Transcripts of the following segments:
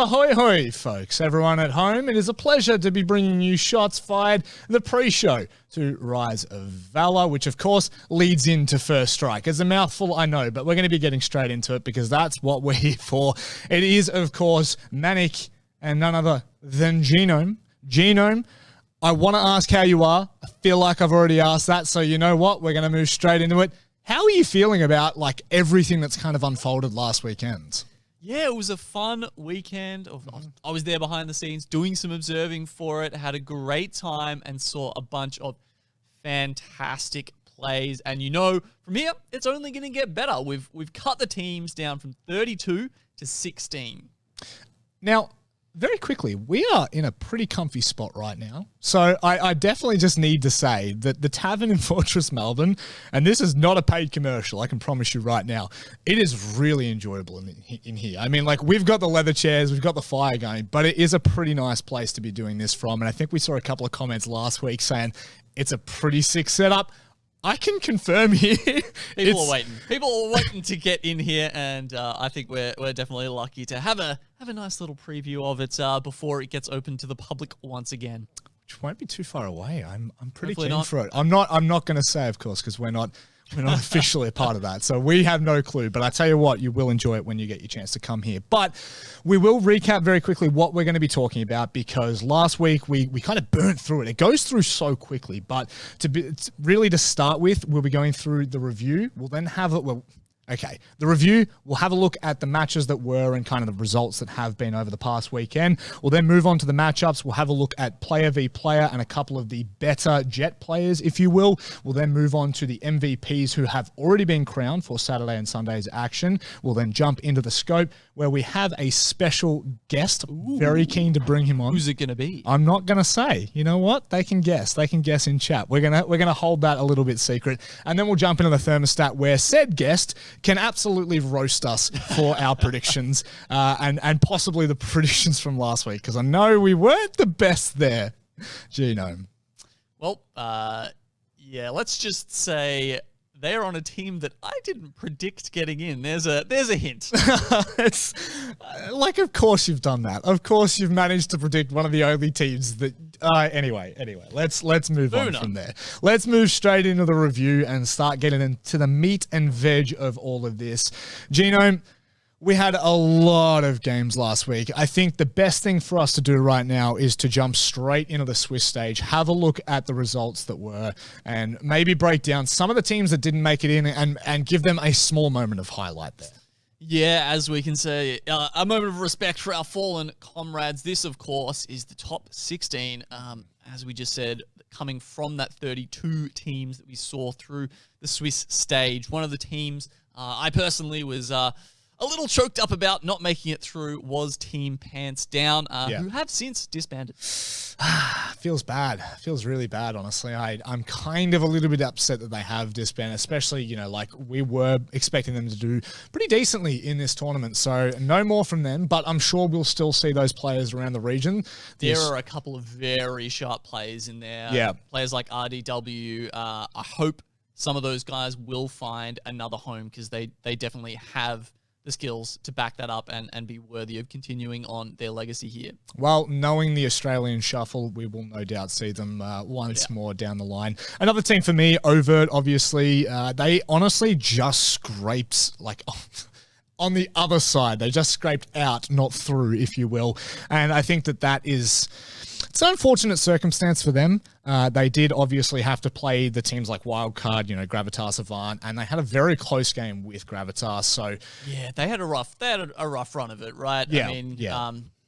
Ahoy hoy, folks, everyone at home. It is a pleasure to be bringing you Shots Fired, the pre-show to Rise of Valour, which of course leads into First Strike. It's a mouthful, I know, but we're going to be getting straight into it because that's what we're here for. It is, of course, Manic and none other than Genome. Genome, I want to ask how you are. I feel like I've already asked that, so you know what? We're going to move straight into it. How are you feeling about like everything that's kind of unfolded last weekend? Yeah, it was a fun weekend. I was there behind the scenes doing some observing for it, had a great time and saw a bunch of fantastic plays. And you know, from here, it's only going to get better. We've cut the teams down from 32 to 16. Now, very quickly, we are in a pretty comfy spot right now. So I definitely just need to say that the Tavern in Fortress Melbourne, and this is not a paid commercial, I can promise you right now, it is really enjoyable in here. I mean, like, we've got the leather chairs, we've got the fire going, but it is a pretty nice place to be doing this from. And I think we saw a couple of comments last week saying it's a pretty sick setup. I can confirm here. People are waiting. People are waiting to get in here, and I think we're definitely lucky to have a nice little preview of it before it gets open to the public once again. Which won't be too far away. I'm pretty Hopefully keen not. for it. I'm not going to say, of course, because we're not officially a part of that. So we have no clue. But I tell you what, you will enjoy it when you get your chance to come here. But we will recap very quickly what we're going to be talking about, because last week we kind of burnt through it. It goes through so quickly. But to start with, we'll be going through the review. We'll then have it. The review, we'll have a look at the matches that were and kind of the results that have been over the past weekend. We'll then move on to the matchups. We'll have a look at player v player and a couple of the better Jet players, if you will. We'll then move on to the MVPs who have already been crowned for Saturday and Sunday's action. We'll then jump into the scope where we have a special guest. Ooh. Very keen to bring him on. Who's it going to be? I'm not going to say. You know what? They can guess. They can guess in chat. We're gonna hold that a little bit secret. And then we'll jump into the thermostat where said guest can absolutely roast us for our predictions and possibly the predictions from last week, because I know we weren't the best there. Genome. Well, yeah, let's just say they're on a team that I didn't predict getting in. There's a hint. It's like, of course you've done that. Of course you've managed to predict one of the only teams that. Anyway, let's move on from there. Let's move straight into the review and start getting into the meat and veg of all of this. Genome, we had a lot of games last week. I think the best thing for us to do right now is to jump straight into the Swiss stage, have a look at the results that were, and maybe break down some of the teams that didn't make it in and give them a small moment of highlight there. Yeah, as we can say, a moment of respect for our fallen comrades. This, of course, is the top 16, as we just said, coming from that 32 teams that we saw through the Swiss stage. One of the teams I personally was a little choked up about not making it through was Team Pants Down, who have since disbanded. Feels bad. Feels really bad, honestly. I'm kind of a little bit upset that they have disbanded, especially, you know, like we were expecting them to do pretty decently in this tournament. So no more from them, but I'm sure we'll still see those players around the region. There are a couple of very sharp players in there. Yeah. Players like RDW. I hope some of those guys will find another home, because they definitely have the skills to back that up and be worthy of continuing on their legacy here. Well, knowing the Australian shuffle, we will no doubt see them once more down the line. Another team for me, Overt, obviously, they honestly just scraped, like, on the other side. They just scraped out, not through, if you will. And I think that is... It's an unfortunate circumstance for them. They did obviously have to play the teams like Wildcard, you know, Gravitas, Avant, and they had a very close game with Gravitas. So yeah, they had a rough run of it, right? Yeah, I mean,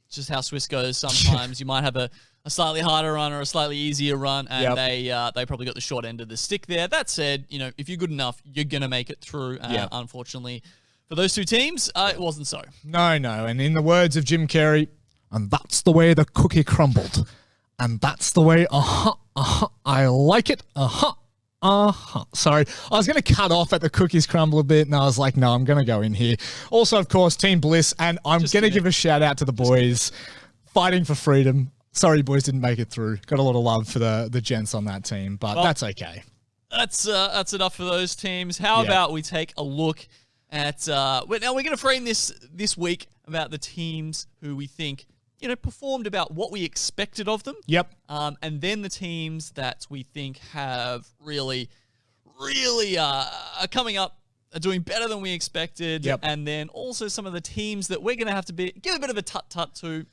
just how Swiss goes. Sometimes you might have a slightly harder run or a slightly easier run, and they probably got the short end of the stick there. That said, you know, if you're good enough, you're gonna make it through. Unfortunately, for those two teams, it wasn't so. No, and in the words of Jim Carrey, and that's the way the cookie crumbled. And that's the way, I like it, Sorry, I was going to cut off at the cookies crumble a bit, and I was like, no, I'm going to go in here. Also, of course, Team Bliss, and I'm going to give a shout out to the boys fighting for freedom. Sorry, boys didn't make it through. Got a lot of love for the gents on that team, but that's okay. That's enough for those teams. How about we take a look at... now, we're going to frame this week about the teams who we think, performed about what we expected of them. Yep. And then the teams that we think have really are coming up, are doing better than we expected. Yep. And then also some of the teams that we're going to have to give a bit of a tut-tut to.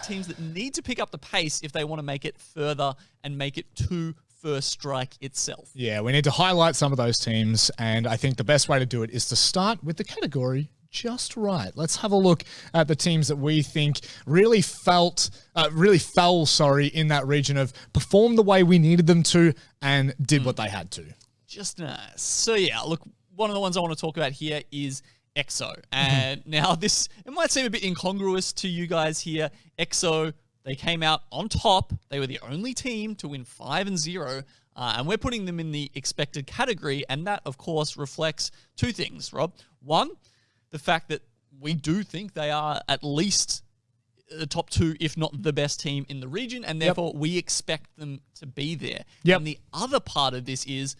Teams that need to pick up the pace if they want to make it further and make it to first strike itself. Yeah, we need to highlight some of those teams, and I think the best way to do it is to start with the category just right. Let's have a look at the teams that we think really fell, in that region of performed the way we needed them to and did what they had to. Just nice. So yeah, look, one of the ones I want to talk about here is EXO. And now it might seem a bit incongruous to you guys here. EXO, they came out on top. They were the only team to win 5-0. And we're putting them in the expected category. And that, of course, reflects two things, Rob. One, the fact that we do think they are at least the top two, if not the best team in the region. And therefore, we expect them to be there. Yep. And the other part of this is,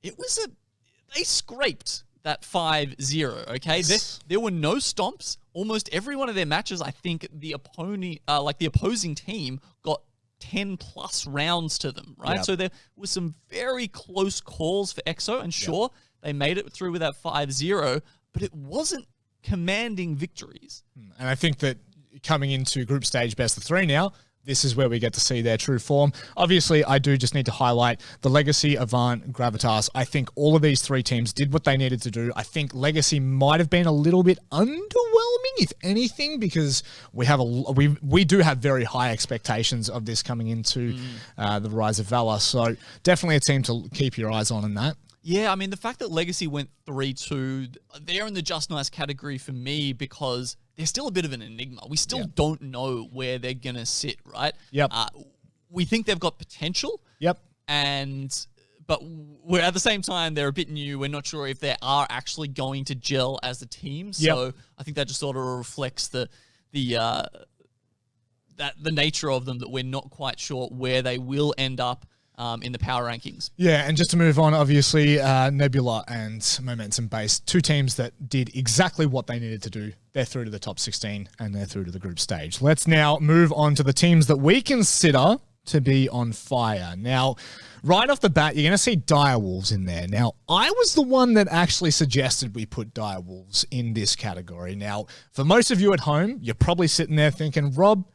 they scraped that 5-0, okay? Yes. There were no stomps. Almost every one of their matches, I think the opposing team got 10+ rounds to them, right? Yep. So there was some very close calls for EXO, and sure, they made it through with that 5-0, but it wasn't commanding victories. And I think that coming into group stage best of 3 now, this is where we get to see their true form. Obviously, I do just need to highlight the Legacy, Avant, Gravitas. I think all of these 3 teams did what they needed to do. I think Legacy might have been a little bit underwhelming, if anything, because we do have very high expectations of this coming into the Rise of Valour. So definitely a team to keep your eyes on in that. Yeah, I mean, the fact that Legacy went 3-2, they're in the just nice category for me because they're still a bit of an enigma. We still don't know where they're going to sit, right? Yep. We think they've got potential. Yep. But we're at the same time, they're a bit new. We're not sure if they are actually going to gel as a team. So I think that just sort of reflects the nature of them, that we're not quite sure where they will end up in the power rankings. Yeah, and just to move on, obviously, Nebula and Momentum Base, 2 teams that did exactly what they needed to do. They're through to the top 16 and they're through to the group stage. Let's now move on to the teams that we consider to be on fire. Now, right off the bat, you're going to see Direwolves in there. Now, I was the one that actually suggested we put Direwolves in this category. Now, for most of you at home, you're probably sitting there thinking, Rob,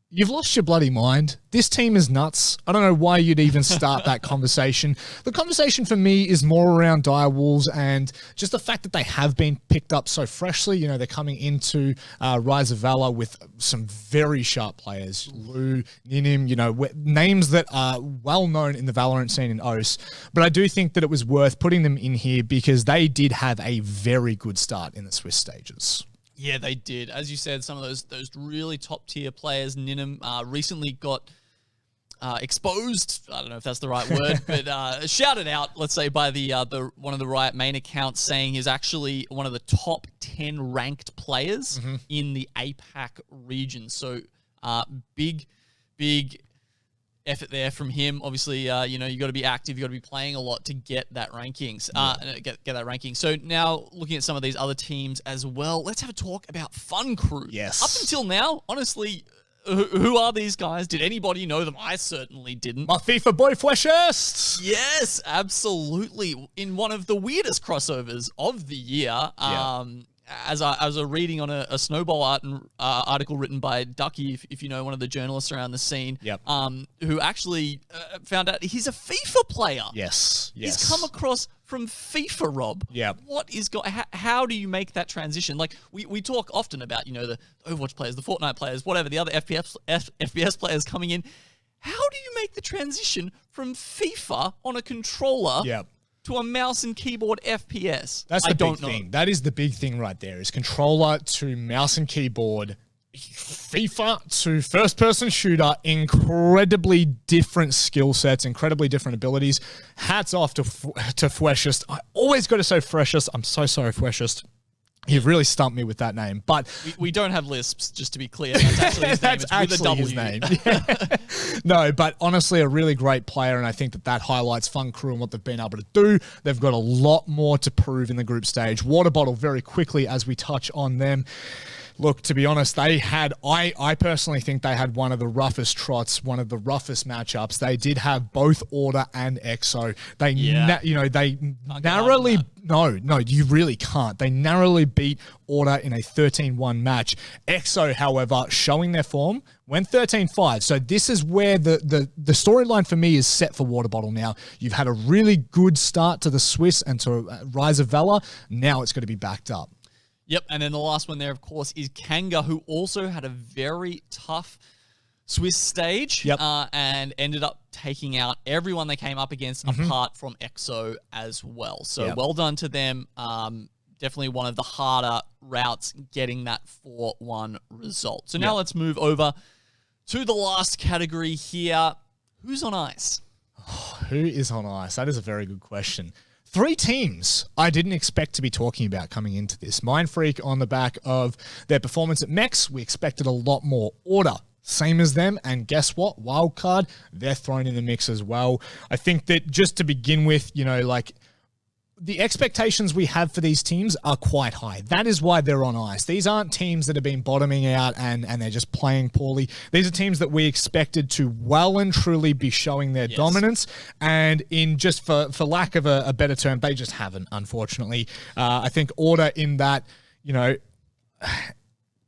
you've lost your bloody mind. This team is nuts. I don't know why you'd even start that conversation. The conversation for me is more around Direwolves and just the fact that they have been picked up so freshly. You know, they're coming into Rise of Valour with some very sharp players. Lou, Ninim, names that are well known in the Valorant scene in OS. But I do think that it was worth putting them in here because they did have a very good start in the Swiss stages. Yeah, they did. As you said, some of those really top-tier players, Ninim, recently got exposed. I don't know if that's the right word, but shouted out, let's say, by the one of the Riot main accounts, saying he's actually one of the top 10 ranked players in the APAC region. So big effort there from him. Obviously, you got to be active, you got to be playing a lot to get that rankings. Get that ranking. So now looking at some of these other teams as well, let's have a talk about Fun Crew. Yes. Up until now, honestly, who are these guys? Did anybody know them? I certainly didn't. My FIFA boy freshest. Yes, absolutely. In one of the weirdest crossovers of the year. As I was reading on a Snowball article written by Ducky, if you know, one of the journalists around the scene, who actually found out he's a FIFA player. Yes. He's come across from FIFA, Rob. Yeah. How do you make that transition? Like, we talk often about, the Overwatch players, the Fortnite players, whatever, the other FPS players coming in. How do you make the transition from FIFA on a controller to a mouse and keyboard FPS? That's the big thing. That is the big thing right there, is controller to mouse and keyboard. FIFA to first-person shooter, incredibly different skill sets, incredibly different abilities. Hats off to Freshest. I always got to say Freshest. I'm so sorry, Freshest. You've really stumped me with that name, but we don't have lisps, just to be clear. That's actually his name. That's actually his name. No, but honestly, a really great player, and I think that highlights Fun Crew and what they've been able to do. They've got a lot more to prove in the group stage. Waterbottle, very quickly as we touch on them. Look, to be honest, they had, I personally think they had one of the roughest trots, one of the roughest matchups. They did have both Order and EXO. They, they narrowly, no, you really can't. They narrowly beat Order in a 13-1 match. EXO, however, showing their form, went 13-5. So this is where the storyline for me is set for Waterbottle now. You've had a really good start to the Swiss and to Rise of Valour. Now it's going to be backed up. Yep, and then the last one there, of course, is Kanga, who also had a very tough Swiss stage and ended up taking out everyone they came up against apart from EXO as well. So well done to them. Definitely one of the harder routes getting that 4-1 result. So now let's move over to the last category here. Who's on ice? Who is on ice? That is a very good question. 3 teams I didn't expect to be talking about coming into this. Mindfreak on the back of their performance at Mex. We expected a lot more. Order, same as them. And guess what? Wildcard, they're thrown in the mix as well. I think that just to begin with, the expectations we have for these teams are quite high. That is why they're on ice. These aren't teams that have been bottoming out and they're just playing poorly. These are teams that we expected to well and truly be showing their dominance. And in just for lack of a better term, they just haven't, unfortunately. I think Order in that,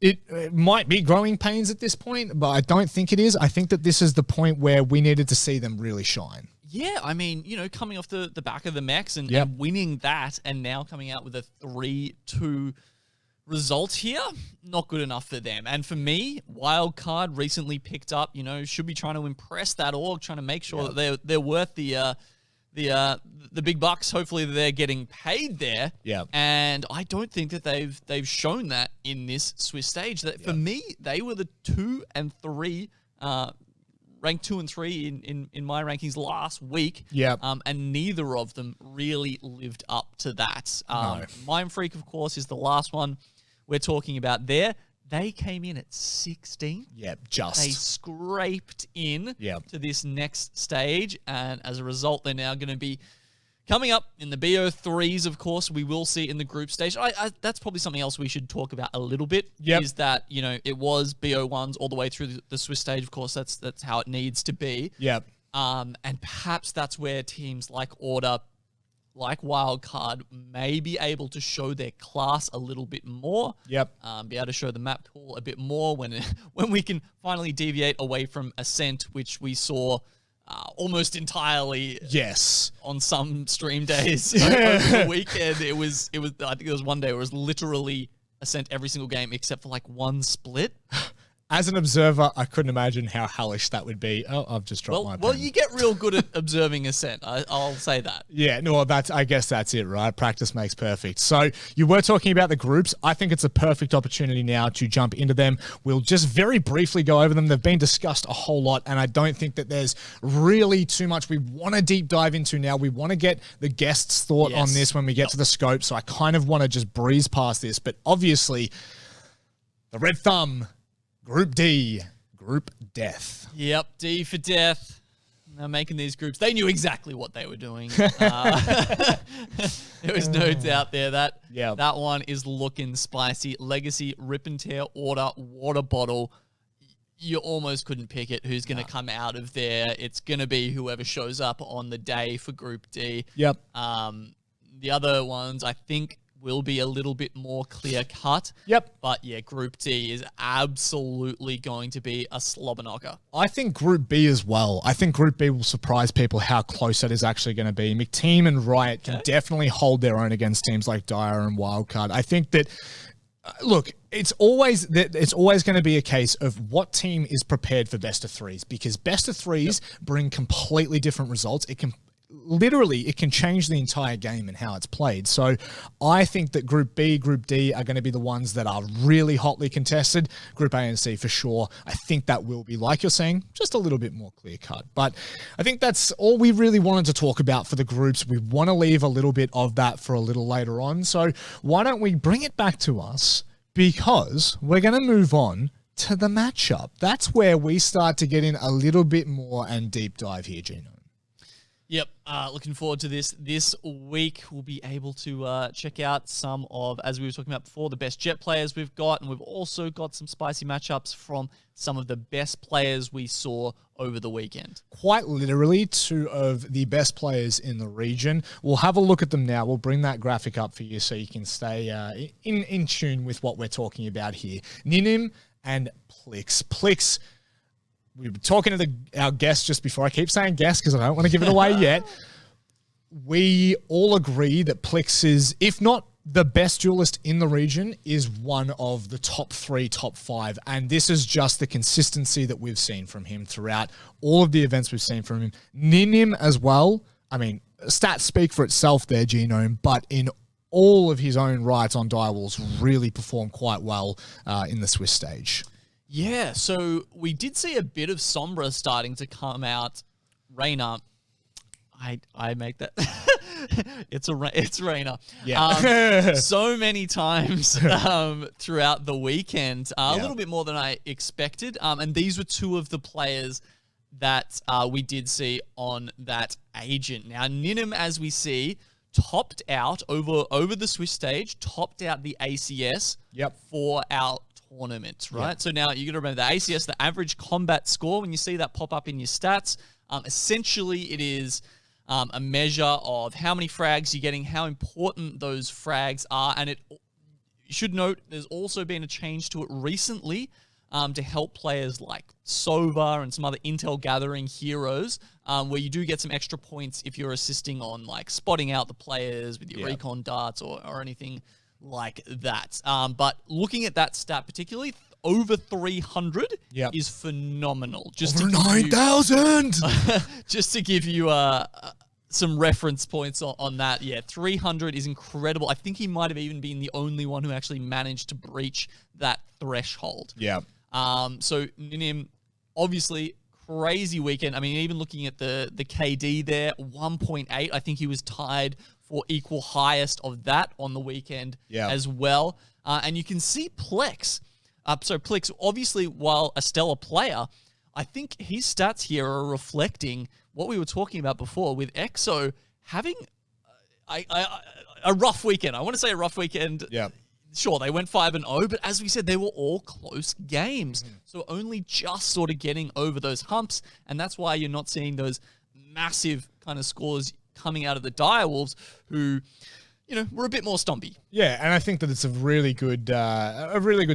it might be growing pains at this point, but I don't think it is. I think that this is the point where we needed to see them really shine. Yeah, I mean, coming off the back of the Mex and winning that and now coming out with a 3-2 result here, not good enough for them. And for me, Wildcard recently picked up, should be trying to impress that org, trying to make sure that they're worth the big bucks. Hopefully they're getting paid there. Yeah. And I don't think that they've shown that in this Swiss stage. That for me, they were the 2 and 3 ranked 2 and 3 in my rankings last week. Yeah. And neither of them really lived up to that. No. Mindfreak, of course, is the last one we're talking about there. They came in at 16. Yep, They scraped in to this next stage. And as a result, they're now going to be coming up in the BO3s, of course. We will see in the group stage. That's probably something else we should talk about a little bit. Is that, it was BO1s all the way through the Swiss stage. Of course, that's how it needs to be. Yep. And perhaps that's where teams like Order, like Wildcard, may be able to show their class a little bit more. Yep. Be able to show the map pool a bit more when we can finally deviate away from Ascent, which we saw almost entirely on some stream days over the weekend. It was I think there was one day where it was literally Ascent every single game except for like one split. As an observer, I couldn't imagine how hellish that would be. Oh, I've just dropped my pen. Well, you get real good at observing Ascent. I'll say that. Yeah, no, I guess that's it, right? Practice makes perfect. So you were talking about the groups. I think it's a perfect opportunity now to jump into them. We'll just very briefly go over them. They've been discussed a whole lot, and I don't think that there's really too much we want to deep dive into now. We want to get the guests' thought on this when we get to the scope, so I kind of want to just breeze past this. But obviously, the Red Thumb, Group D, Group Death. Yep, D for Death. They're making these groups. They knew exactly what they were doing. There was no doubt there. That one is looking spicy. Legacy, Rip and Tear, Order, Waterbottle. You almost couldn't pick it. Who's going to come out of there? It's going to be whoever shows up on the day for Group D. Yep. The other ones, I think, will be a little bit more clear cut. Yep. But yeah, Group D is absolutely going to be a slobber knocker. I think Group B as well. I think Group B will surprise people how close that is actually going to be. McTeam and Riot can definitely hold their own against teams like Dire and Wildcard. I think that, look, it's always going to be a case of what team is prepared for best of threes, because best of threes bring completely different results. It can change the entire game and how it's played. So I think that Group B, Group D are going to be the ones that are really hotly contested. Group A and C for sure. I think that will be, like you're saying, just a little bit more clear cut. But I think that's all we really wanted to talk about for the groups. We want to leave a little bit of that for a little later on. So why don't we bring it back to us, because we're going to move on to the matchup. That's where we start to get in a little bit more and deep dive here, Gino. Yep, looking forward to this. This week we'll be able to check out some of, as we were talking about before, the best Jet players we've got, and we've also got some spicy matchups from some of the best players we saw over the weekend. Quite literally, two of the best players in the region. We'll have a look at them now. We'll bring that graphic up for you so you can stay in tune with what we're talking about here. Ninim and Plix. Plix, we were talking to our guest just before. I keep saying guest because I don't want to give it away yet. We all agree that Plix is, if not the best duelist in the region, is one of the top 3, top 5. And this is just the consistency that we've seen from him throughout all of the events we've seen from him. Ninim as well. I mean, stats speak for itself there, Genome, but in all of his own rights on Direwolves really performed quite well in the Swiss stage. Yeah, so we did see a bit of Sombra starting to come out. Reyna, I make that. it's Reyna. Yeah. So many times throughout the weekend, a little bit more than I expected. And these were two of the players that we did see on that agent. Now, Ninim, as we see, topped out over the Swiss stage, topped out the ACS for our tournament, right? Yep. So now you got to remember the ACS, the average combat score, when you see that pop up in your stats, essentially it is a measure of how many frags you're getting, how important those frags are, and you should note there's also been a change to it recently to help players like Sova and some other intel gathering heroes, where you do get some extra points if you're assisting on like spotting out the players with your recon darts or anything like that. But looking at that stat particularly, over 300 is phenomenal. Just over 9,000! Just to give you some reference points on that. Yeah, 300 is incredible. I think he might have even been the only one who actually managed to breach that threshold. Yeah. So Ninim, obviously, crazy weekend. I mean, even looking at the KD there, 1.8. I think he was tied for equal highest of that on the weekend as well. And you can see Plex. So Plex, obviously, while a stellar player, I think his stats here are reflecting what we were talking about before with EXO having a rough weekend. I want to say a rough weekend. Yeah. Sure, they went 5-0, but as we said, they were all close games. So only just sort of getting over those humps, and that's why you're not seeing those massive kind of scores coming out of the Direwolves, who, you know, were a bit more stumpy. Yeah, and I think that it's a really good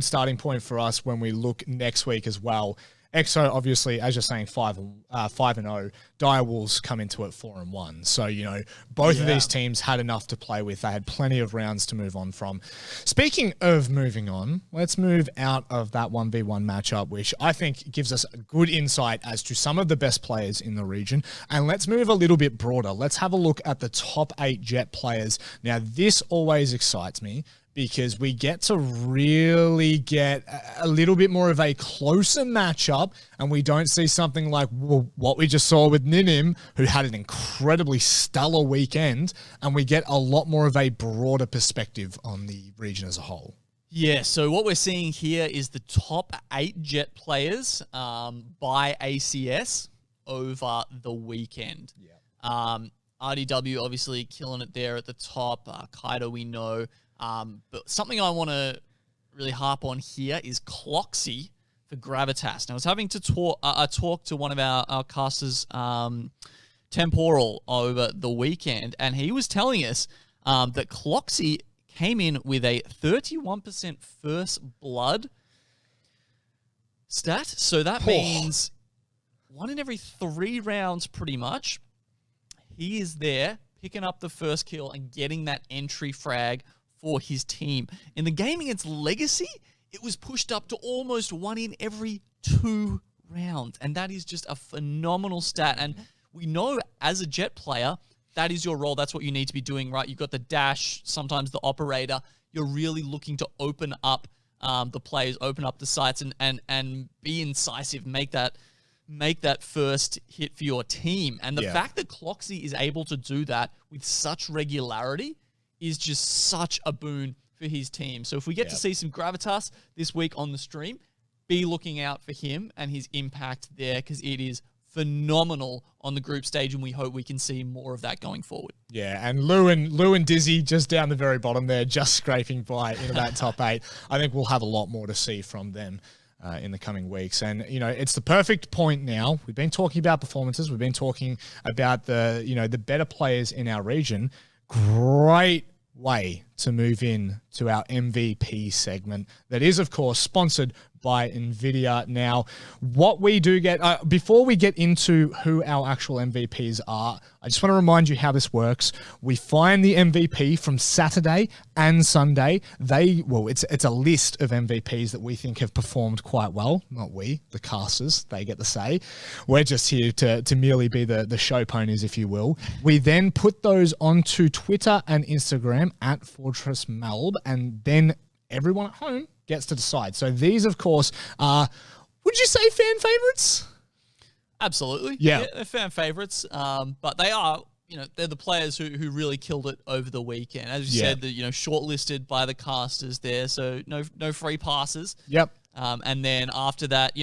starting point for us when we look next week as well. EXO, obviously, as you're saying, 5-0. Direwolves come into it 4-1. So, you know, both of these teams had enough to play with. They had plenty of rounds to move on from. Speaking of moving on, let's move out of that 1v1 matchup, which I think gives us a good insight as to some of the best players in the region. And let's move a little bit broader. Let's have a look at the top 8 Jet players. Now, this always excites me, because we get to really get a little bit more of a closer matchup, and we don't see something like what we just saw with Ninim, who had an incredibly stellar weekend, and we get a lot more of a broader perspective on the region as a whole. Yeah, so what we're seeing here is the top 8 Jet players by ACS over the weekend. Yeah. RDW obviously killing it there at the top. Kaido we know. But something I want to really harp on here is Cloxy for Gravitas. Now, I was having to talk to one of our casters, Temporal, over the weekend, and he was telling us that Cloxy came in with a 31% first blood stat. So that means 1 in every 3 rounds, pretty much, he is there picking up the first kill and getting that entry frag for his team. In the game against Legacy, it was pushed up to almost 1 in every 2 rounds. And that is just a phenomenal stat. And we know as a Jet player, that is your role. That's what you need to be doing, right? You've got the dash, sometimes the operator. You're really looking to open up the players, open up the sites, and be incisive, make that first hit for your team. And the fact that Cloxy is able to do that with such regularity is just such a boon for his team. So if we get to see some Gravitas this week on the stream, be looking out for him and his impact there, because it is phenomenal on the group stage, and we hope we can see more of that going forward. Yeah, and Lou and Dizzy just down the very bottom there, just scraping by into that top 8. I think we'll have a lot more to see from them in the coming weeks. And, it's the perfect point now. We've been talking about performances. We've been talking about the better players in our region. Great way to move in to our MVP segment that is, of course, sponsored by NVIDIA. Now, what we do get, before we get into who our actual MVPs are, I just want to remind you how this works. We find the MVP from Saturday and Sunday. It's a list of MVPs that we think have performed quite well. Not we, the casters, they get the say. We're just here to merely be the show ponies, if you will. We then put those onto Twitter and Instagram at Fortress Melb, and then everyone at home gets to decide. So these, of course, are, would you say, fan favorites? Absolutely. Yeah, they're fan favorites. But they are, they're the players who really killed it over the weekend. As you said, shortlisted by the casters there, so no free passes. Yep. And then after that,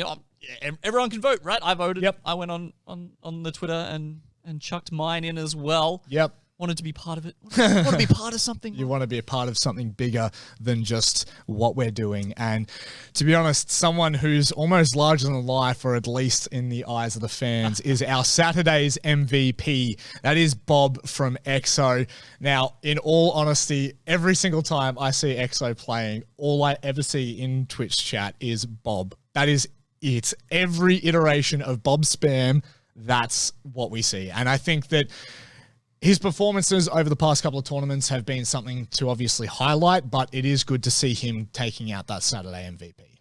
everyone can vote, right? I voted. Yep. I went on the Twitter and chucked mine in as well. Yep. Wanted to be part of it. Want to be part of something. You want to be a part of something bigger than just what we're doing. And to be honest, someone who's almost larger than life, or at least in the eyes of the fans, is our Saturday's MVP. That is Bob from EXO. Now, in all honesty, every single time I see EXO playing, all I ever see in Twitch chat is Bob. That is it. Every iteration of Bob spam, that's what we see. And I think that his performances over the past couple of tournaments have been something to obviously highlight, but it is good to see him taking out that Saturday MVP.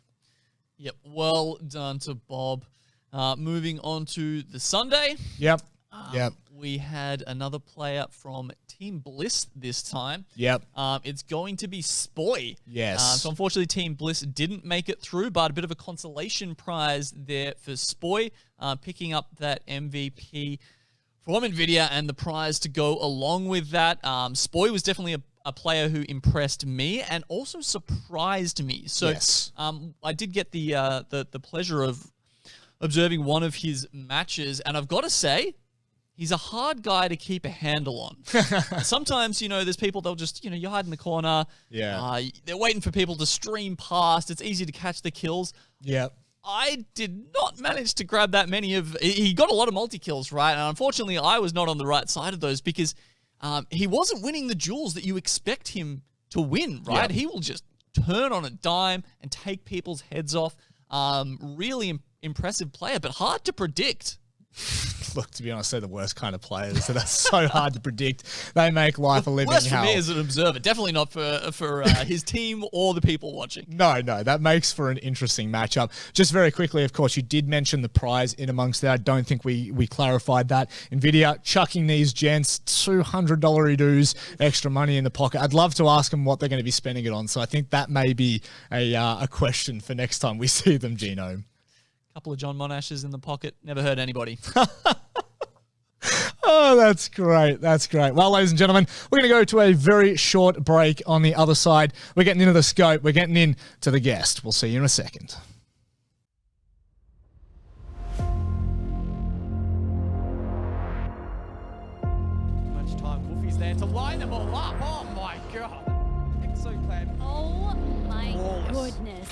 Yep, well done to Bob. Moving on to the Sunday. Yep, We had another player from Team Bliss this time. Yep. It's going to be Spoy. Yes. So unfortunately, Team Bliss didn't make it through, but a bit of a consolation prize there for Spoy, picking up that MVP from NVIDIA and the prize to go along with that. Spoy was definitely a player who impressed me and also surprised me. So yes. I did get the pleasure of observing one of his matches, and I've got to say, he's a hard guy to keep a handle on. Sometimes, there's people, they'll just, you hide in the corner. Yeah. They're waiting for people to stream past. It's easy to catch the kills. Yeah. I did not manage to grab that many of... He got a lot of multi-kills, right? And unfortunately, I was not on the right side of those because he wasn't winning the duels that you expect him to win, right? Yeah. He will just turn on a dime and take people's heads off. Really impressive player, but hard to predict. Look, to be honest, they're the worst kind of players, so that's so hard to predict. They make life a living hell. Worse for me as an observer, definitely not for his team or the people watching. No, that makes for an interesting matchup. Just very quickly, of course, you did mention the prize in amongst that. I don't think we clarified that. NVIDIA chucking these gents $200 dues, extra money in the pocket. I'd love to ask them what they're going to be spending it on, so I think that may be a question for next time we see them, Genome. Couple of John Monashes in the pocket. Never hurt anybody. Oh, that's great. That's great. Well, ladies and gentlemen, we're going to go to a very short break. On the other side, we're getting into the scope. We're getting into the guest. We'll see you in a second. Much time. Wolfie's there to line them all up. Oh, my God. Exoclad. Oh, my goodness.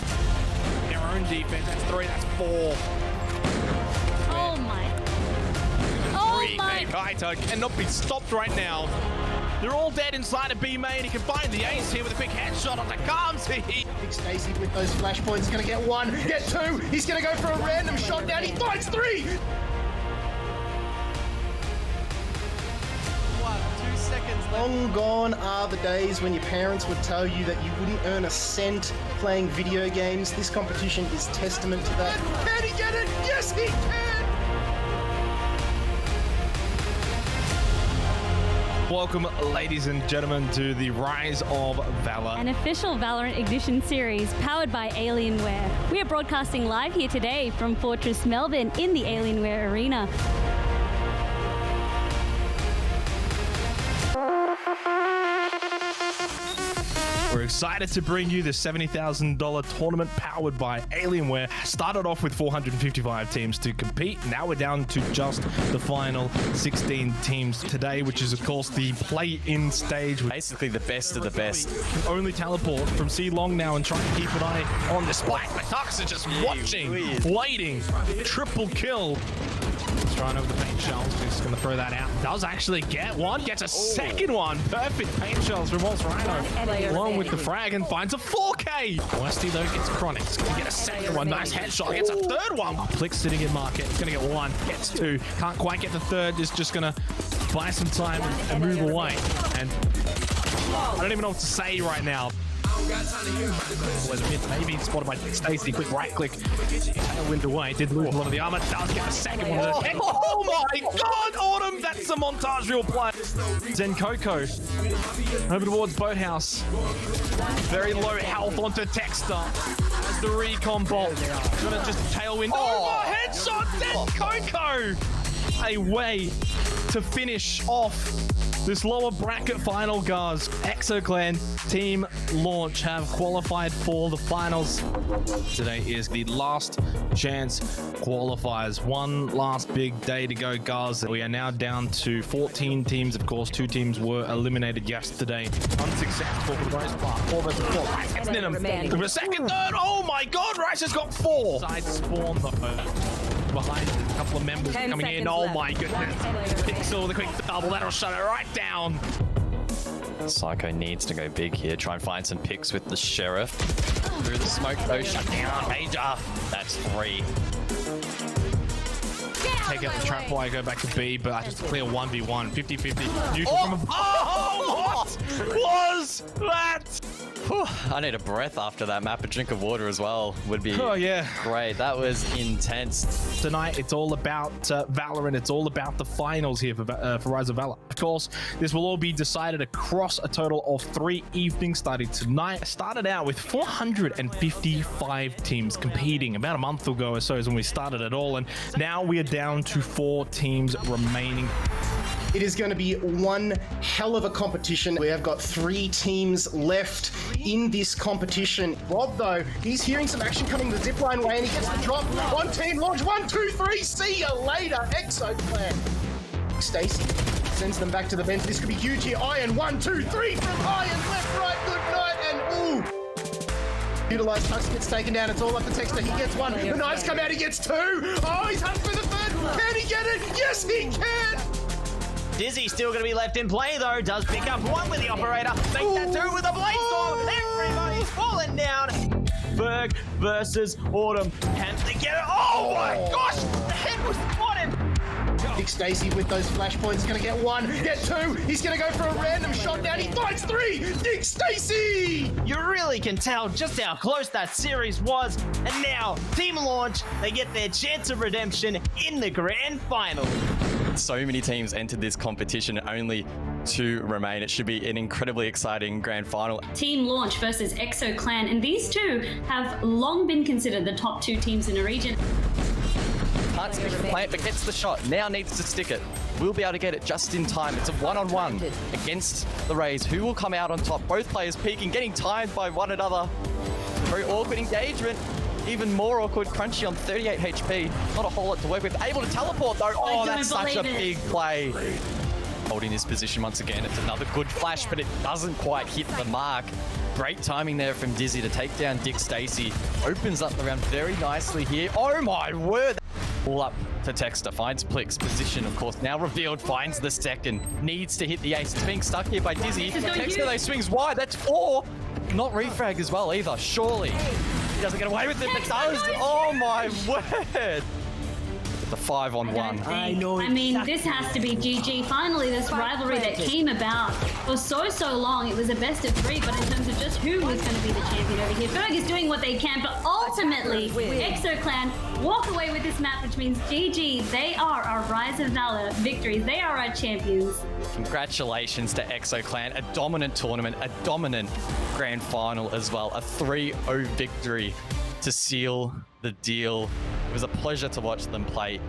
Their own defense, that's 3, that's 4. Oh my. Oh my. Kaito cannot be stopped right now. They're all dead inside of B main. He can find the ace here with a big headshot on the Kamsi. Big Stacy with those flashpoints is going to get 1, get 2. He's going to go for a random shot down. He finds 3. 2 seconds left. Long gone are the days when your parents would tell you that you wouldn't earn a cent playing video games. This competition is testament to that. Can he get it? Yes, he can! Welcome, ladies and gentlemen, to the Rise of Valour. An official Valorant Ignition series powered by Alienware. We are broadcasting live here today from Fortress Melbourne in the Alienware Arena. We're excited to bring you the $70,000 tournament powered by Alienware. Started off with 455 teams to compete. Now we're down to just the final 16 teams today, which is of course the play-in stage. Basically the best of the best. Can only teleport from C long now and try to keep an eye on the spike. The Tux are just watching, waiting. Triple kill. Trying over the paint shells. Just going to throw that out. Does actually get one. Gets a second one. Perfect paint shells from Rhino. Along with the frag and finds a 4K. Westy though gets Chronic. He's going to get a second one. Nice headshot. Gets a third one. Plick sitting in market. He's going to get one. Gets two. Can't quite get the third. Is just going to buy some time and move away. And I don't even know what to say right now. Maybe spotted by Stacy. Quick right click. Tailwind away. Did lose a lot of the armor. Does get the second one. Oh my god, Autumn! That's a montage real play. Zen Coco. Over towards Boathouse. Very low health onto Texter. As the recon bolt. Gonna just tailwind. Oh, headshot! Zen Coco! A way to finish off this lower bracket final, guys. ExoClan Team Launch have qualified for the finals. Today is the last chance qualifiers. One last big day to go, guys. We are now down to 14 teams. Of course, 2 teams were eliminated yesterday. Unsuccessful for the most part. 4 versus 4. Rice gets in him. For a second, third. Oh my god, Rice has got 4. Side spawn though. Behind a couple of members coming in. Oh my goodness. Pixel with a quick double. That'll shut it right down. Psycho needs to go big here. Try and find some picks with the Sheriff. Through the smoke though. Shut down. Major. That's 3. Take out the trap wire, go back to B, but I just clear 1v1. 50-50. Neutral from a... Oh, what was that? Whew, I need a breath after that map. A drink of water as well would be great. That was intense. Tonight, it's all about Valour, and it's all about the finals here for Rise of Valour. Of course, this will all be decided across a total of 3 evenings starting tonight. Started out with 455 teams competing about a month ago or so is when we started it all, and now we are down to 4 teams remaining. It is going to be one hell of a competition. We have got 3 teams left in this competition. Rob, though, he's hearing some action coming the zipline way, and he gets the drop. One team launch, 1, 2, 3. See you later, ExoClan. Stacy sends them back to the bench. This could be huge here. Iron, 1, 2, 3 from Iron. Left, right, good night, and ooh. Utilized Tux gets taken down. It's all up to Texter. He gets 1. The knives come out. He gets 2. Oh, he's hunting for the 3rd. Can he get it? Yes, he can. Dizzy still going to be left in play, though. Does pick up 1 with the operator. Make that 2 with a Blazestorm. Everybody's falling down. Berg versus Autumn. Can they get it? Oh my gosh! The head was spotted. Big Stacy with those flashpoints. Going to get 1, get 2. He's going to go for a random shot down. He finds 3. Big Stacy! You really can tell just how close that series was. And now, Team Launch, they get their chance of redemption in the grand final. So many teams entered this competition, only 2 remain. It should be an incredibly exciting grand final. Team Launch versus ExoClan, and these 2 have long been considered the top 2 teams in a region. Can't stick the plant, but gets the shot. Now needs to stick it. We'll be able to get it just in time. It's a 1-on-1 against the Rays. Who will come out on top? Both players peeking, getting timed by one another. Very awkward engagement. Even more awkward. Crunchy on 38 HP. Not a whole lot to work with. Able to teleport though. Oh, that's such a big play. Holding this position once again. It's another good flash, but it doesn't quite hit the mark. Great timing there from Dizzy to take down Dick Stacy. Opens up the round very nicely here. Oh my word. All up to Texter. Finds Plick's position, of course. Now revealed. Finds the second. Needs to hit the ace. It's being stuck here by Dizzy. Texter though swings wide. That's 4. Not refrag as well either. Surely. He doesn't get away with it, but does. Oh my word. The 5-on-1. I mean, this has to be GG. Finally, this rivalry that came about for so long. It was a best of 3, but in terms of just who was going to be the champion over here, Berg is doing what they can, but ultimately, ExoClan walk away with this map, which means GG. They are our Rise of Valour victories. They are our champions. Congratulations to ExoClan. A dominant tournament, a dominant grand final as well. A 3-0 victory to seal the deal. It was a pleasure to watch them play.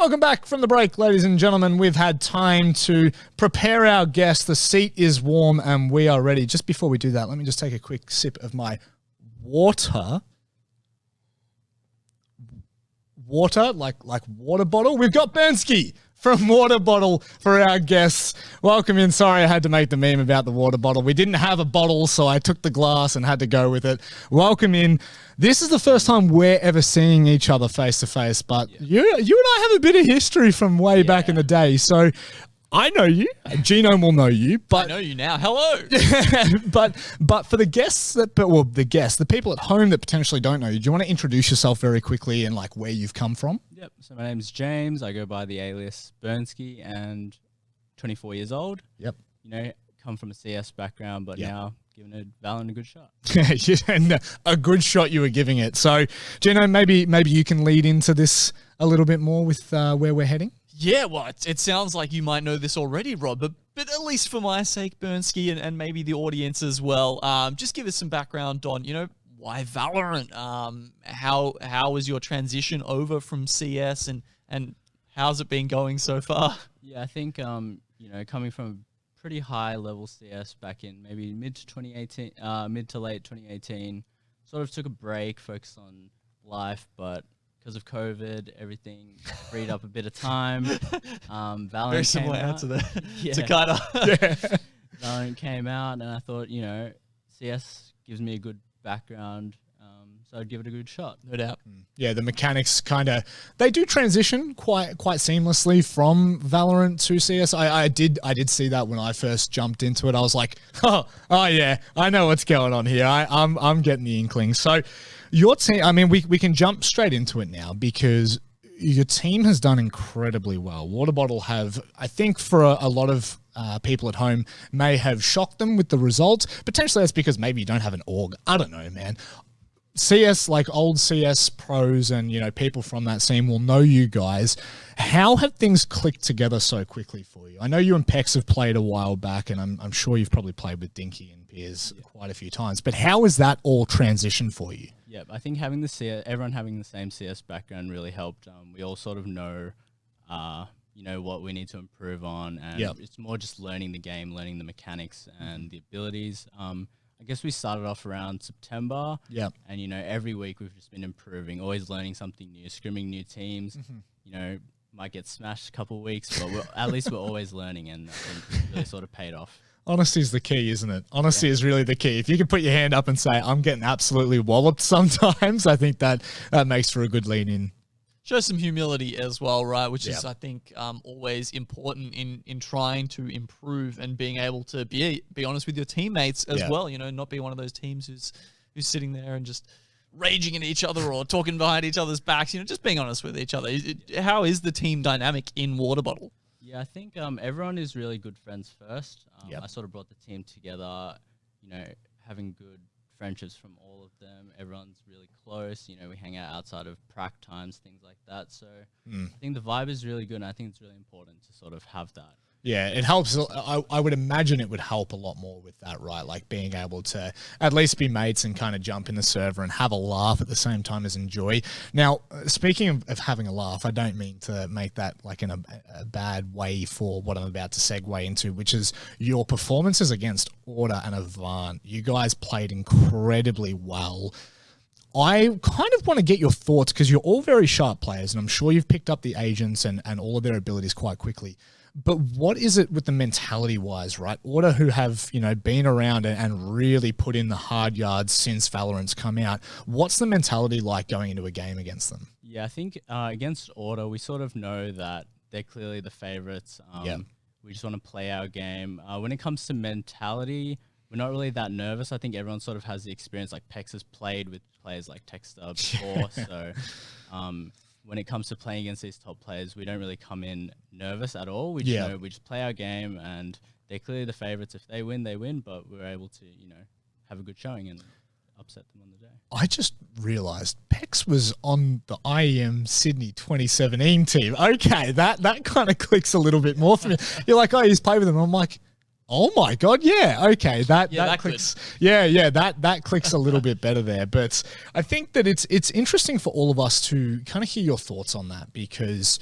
Welcome back from the break, ladies and gentlemen. We've had time to prepare our guests. The seat is warm and we are ready. Just before we do that, let me just take a quick sip of my water. Water, like water bottle. We've got Burnzke from Waterbottle for our guests. Welcome in. Sorry I had to make the meme about the water bottle. We didn't have a bottle, so I took the glass and had to go with it. Welcome in. This is the first time we're ever seeing each other face to face, but you and I have a bit of history from way back in the day. So I know you. Genome will know you, but I know you now. Hello. but for the guests the people at home that potentially don't know you, do you want to introduce yourself very quickly and like where you've come from? Yep. So my name's James. I go by the alias Burnzke and 24 years old. Yep. You know, come from a CS background, but now giving it Valour a good shot. And a good shot you were giving it. So, Gino, maybe you can lead into this a little bit more with where we're heading. Yeah, well, it sounds like you might know this already, Rob, but at least for my sake, Burnzke, and maybe the audience as well, just give us some background on, why Valorant? How was your transition over from CS, and how's it been going so far? Yeah, I think, coming from pretty high level CS back in maybe mid to late 2018, sort of took a break, focused on life, but because of COVID, everything freed up a bit of time. Valorant Very similar answer there. Yeah. To kind of. Valorant came out, and I thought, CS gives me a good background, so I'd give it a good shot. No doubt. Yeah, the mechanics they do transition quite seamlessly from Valorant to CS. I did see that when I first jumped into it. I was like, oh yeah, I know what's going on here. I'm getting the inkling. So your team, I mean, we can jump straight into it now because your team has done incredibly well. Waterbottle have, I think for a lot of people at home, may have shocked them with the results. Potentially that's because maybe you don't have an org. I don't know, man. CS, like old CS pros and, people from that scene will know you guys. How have things clicked together so quickly for you? I know you and Pex have played a while back, and I'm sure you've probably played with Dinky and Piers quite a few times, but how has that all transitioned for you? Yeah, I think having everyone having the same CS background really helped. We all sort of know, what we need to improve on, and it's more just learning the game, learning the mechanics and the abilities. I guess we started off around September. Yeah. And, every week we've just been improving, always learning something new, scrimming new teams. Might get smashed a couple of weeks, but at least we're always learning, and I think it really sort of paid off. Honesty is the key, isn't it? Honesty is really the key. If you can put your hand up and say, I'm getting absolutely walloped sometimes, I think that makes for a good lean in. Show some humility as well, right? Which is, I think, always important in trying to improve and being able to be honest with your teammates as well. Not be one of those teams who's sitting there and just raging at each other or talking behind each other's backs. Just being honest with each other. How is the team dynamic in Waterbottle? Yeah, I think everyone is really good friends first. I sort of brought the team together, having good friendships from all of them. Everyone's really close. We hang out outside of prac times, things like that. So I think the vibe is really good, and I think it's really important to sort of have that. Yeah, it helps. I would imagine it would help a lot more with that, right? Like being able to at least be mates and kind of jump in the server and have a laugh at the same time as enjoy. Now, speaking of having a laugh, I don't mean to make that like in a bad way for what I'm about to segue into, which is your performances against Order and Avant. You guys played incredibly well. I kind of want to get your thoughts because you're all very sharp players, and I'm sure you've picked up the agents and all of their abilities quite quickly. But what is it with the mentality-wise, right? Order who have, been around and really put in the hard yards since Valorant's come out. What's the mentality like going into a game against them? Yeah, I think against Order, we sort of know that they're clearly the favorites. We just want to play our game. When it comes to mentality, we're not really that nervous. I think everyone sort of has the experience. Like Pex has played with players like Techstar before, so when it comes to playing against these top players, we don't really come in nervous at all. We just know we just play our game, and they're clearly the favorites. If they win, they win, but we're able to, have a good showing and upset them on the day. I just realised Pex was on the IEM Sydney 2017 team. Okay, that kind of clicks a little bit more for me. You're like, oh, he's played with them. I'm like, Oh my God! Yeah, okay, that that clicks. Yeah, that clicks a little bit better there. But I think that it's interesting for all of us to kind of hear your thoughts on that because.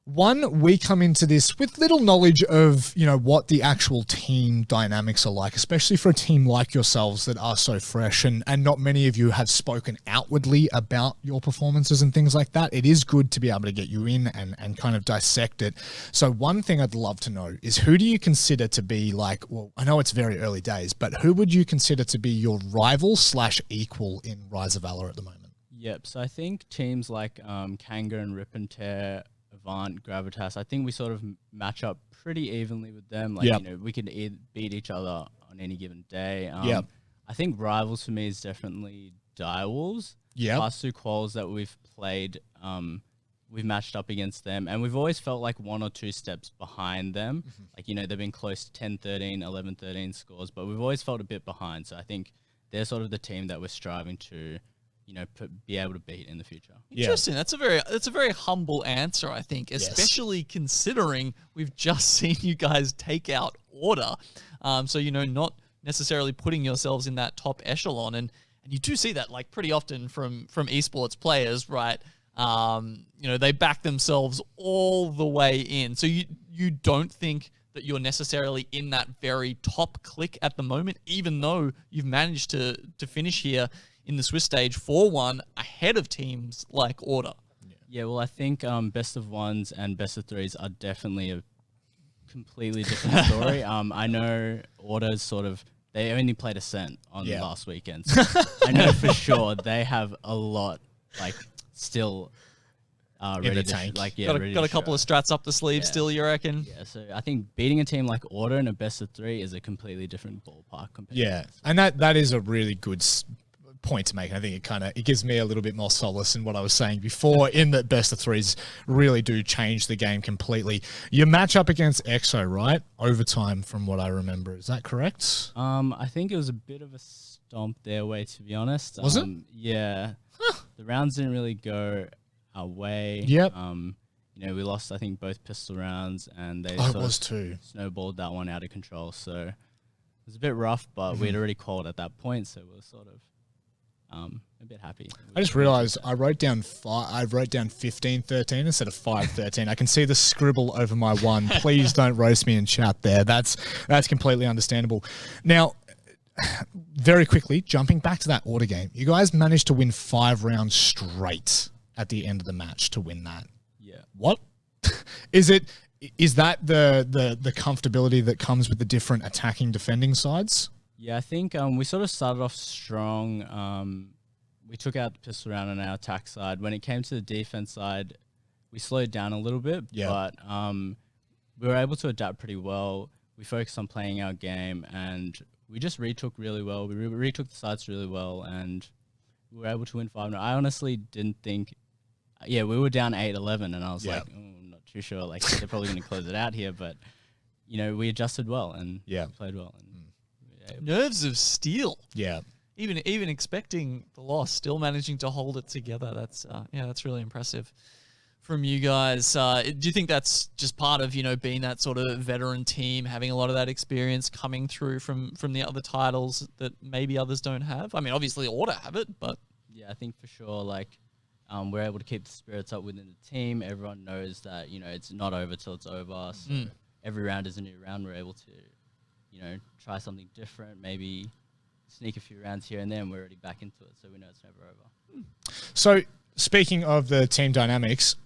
One, we come into this with little knowledge of, what the actual team dynamics are like, especially for a team like yourselves that are so fresh and not many of you have spoken outwardly about your performances and things like that. It is good to be able to get you in and kind of dissect it. So one thing I'd love to know is who do you consider to be like, well, I know it's very early days, but who would you consider to be your rival / equal in Rise of Valour at the moment? Yep. So I think teams like Kanga and Rip and Tear, Avant, Gravitas, I think we sort of match up pretty evenly with them. Like, we can beat each other on any given day. I think rivals for me is definitely Direwolves. Yeah. Last two quals that we've played, we've matched up against them, and we've always felt like 1 or 2 steps behind them. Like, they've been close to 10-13, 11-13 scores, but we've always felt a bit behind. So I think they're sort of the team that we're striving to be able to beat in the future. Interesting. That's a very humble answer, I think, especially considering we've just seen you guys take out Order. So, not necessarily putting yourselves in that top echelon. And you do see that like pretty often from esports players, right? They back themselves all the way in. So you don't think that you're necessarily in that very top click at the moment, even though you've managed to finish here in the Swiss stage 4-1 ahead of teams like Order. Yeah, well, I think best of ones and best of threes are definitely a completely different story. I know Order's sort of, they only played Ascent on last weekend. So I know for sure they have a lot, still ready to tank. Got a couple of strats up the sleeve still, you reckon? Yeah, so I think beating a team like Order in a best of 3 is a completely different ballpark. And that is a really good point to make. I think it gives me a little bit more solace in what I was saying before, in that best of 3s really do change the game completely. You match up against EXO, right? Overtime, from what I remember. Is that correct? I think it was a bit of a stomp their way, to be honest. Was it? Yeah. The rounds didn't really go our way. Yep. We lost, I think, both pistol rounds, and they snowballed that one out of control. So it was a bit rough, but we'd already called at that point, so we were sort of a bit happy. I just realized I wrote down 15-13 instead of 5-13. I can see the scribble over my one. Please don't roast me in chat there. That's completely understandable. Now, very quickly, jumping back to that Order game, you guys managed to win 5 rounds straight at the end of the match to win that. Yeah. What? Is that the comfortability that comes with the different attacking defending sides? Yeah, I think we sort of started off strong. We took out the pistol round on our attack side. When it came to the defense side, we slowed down a little bit, but we were able to adapt pretty well. We focused on playing our game, and we just retook really well. We retook the sides really well, and we were able to win 5. I honestly didn't think... we were down 8-11, and I was like, I'm not too sure. Like, they're probably going to close it out here, but, we adjusted well, and we played well. And nerves of steel. Yeah. Even expecting the loss, still managing to hold it together. That's really impressive from you guys. Do you think that's just part of, being that sort of veteran team, having a lot of that experience coming through from the other titles that maybe others don't have? I mean, obviously Order have it, but... Yeah, I think for sure, we're able to keep the spirits up within the team. Everyone knows that, it's not over till it's over. So every round is a new round. We're able to, try something different, maybe sneak a few rounds here and there, and we're already back into it, so we know it's never over. So, speaking of the team dynamics,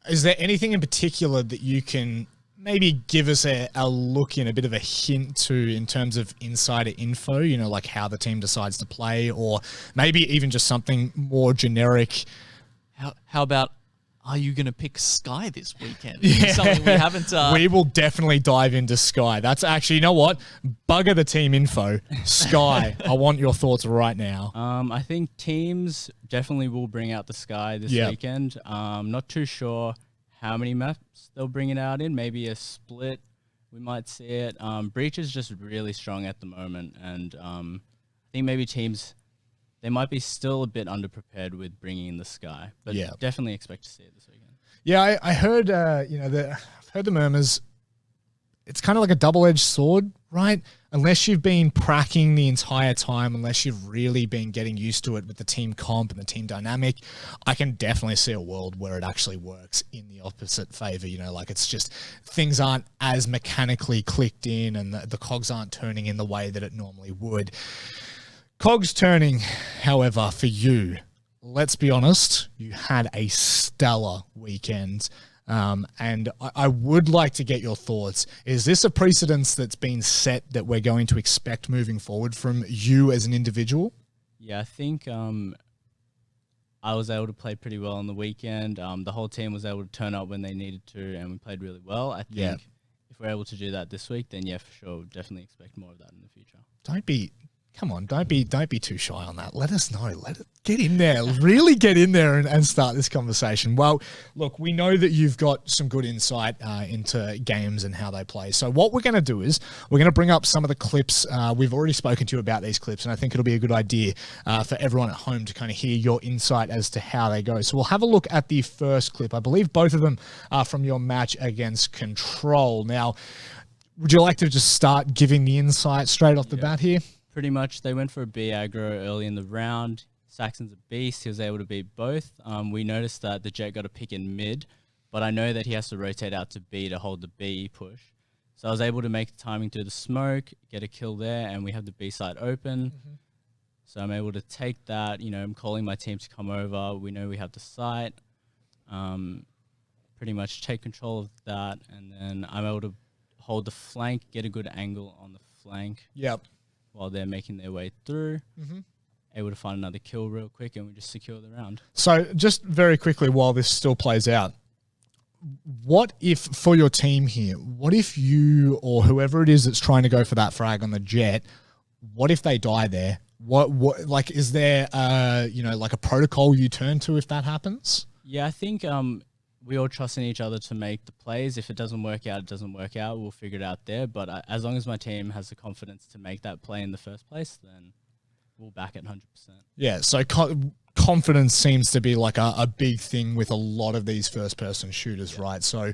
is there anything in particular that you can maybe give us a look in, a bit of a hint to, in terms of insider info, like how the team decides to play, or maybe even just something more generic? How about, are you going to pick Sky this weekend? Yeah. Something we haven't... We will definitely dive into Sky. That's actually, you know what? Bugger the team info. Sky, I want your thoughts right now. I think teams definitely will bring out the Sky this weekend. Not too sure how many maps they'll bring it out in. Maybe a split. We might see it. Breach is just really strong at the moment. And I think maybe teams... They might be still a bit underprepared with bringing in the Sky, but definitely expect to see it this weekend. Yeah, I heard, I've heard the murmurs it's kind of like a double-edged sword, right? Unless you've been pracking the entire time, unless you've really been getting used to it with the team comp and the team dynamic, I can definitely see a world where it actually works in the opposite favor. You know, like it's just things aren't as mechanically clicked in and the cogs aren't turning in the way that it normally would. Cogs turning, however, for you, let's be honest, you had a stellar weekend. And I would like to get your thoughts. Is this a precedence that's been set that we're going to expect moving forward from you as an individual? Yeah, I think I was able to play pretty well on the weekend. The whole team was able to turn up when they needed to, and we played really well. I think if we're able to do that this week, then yeah, for sure, definitely expect more of that in the future. Come on, don't be too shy on that. Let us know. Get in there. Really get in there and start this conversation. Well, look, we know that you've got some good insight into games and how they play. So what we're going to do is we're going to bring up some of the clips. We've already spoken to you about these clips, and I think it'll be a good idea for everyone at home to kind of hear your insight as to how they go. So we'll have a look at the first clip. I believe both of them are from your match against Control. Now, would you like to just start giving the insight straight off the bat here? Pretty much, they went for a B aggro early in the round. Saxon's a beast. He was able to beat both. We noticed that the Jet got a pick in mid, but I know that he has to rotate out to B to hold the B push. So I was able to make the timing through the smoke, get a kill there, and we have the B side open. So I'm able to take that. You know, I'm calling my team to come over. We know we have the site. Pretty much take control of that, and then I'm able to hold the flank, get a good angle on the flank. Yep. While they're making their way through, able to find another kill real quick, and we just secure the round. So just very quickly while this still plays out, what if, for your team here, what if you or whoever it is that's trying to go for that frag on the Jet, what if they die there? What like, is there, like a protocol you turn to if that happens? Yeah, I think we all trust in each other to make the plays. If it doesn't work out, it doesn't work out. We'll figure it out there. But as long as my team has the confidence to make that play in the first place, then we'll back it 100%. Yeah, so confidence seems to be like a big thing with a lot of these first-person shooters, right? So,